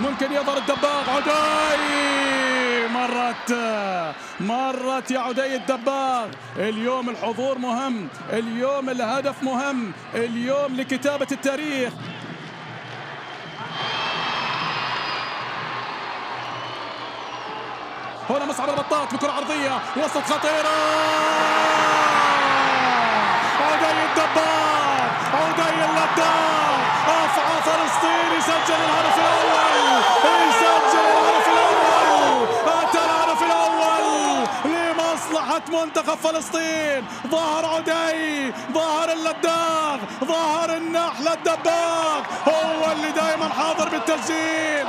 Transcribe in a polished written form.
ممكن يظهر الدباغ. عدي مرت يا عدي الدباغ. اليوم الحضور مهم، اليوم الهدف مهم، اليوم لكتابة التاريخ. هنا مصعب البطاط بكرة عرضية وسط خطيرة. عدي الدباغ، عدي اللداغ، أفعى فلسطين يسجل الهدف الأول، يسجل الهدف الأول، أتى الهدف الأول لمصلحة منتخب فلسطين. ظهر عدي، ظهر اللداغ، ظهر النحل الدباغ، هو اللي دائما حاضر بالتسجيل.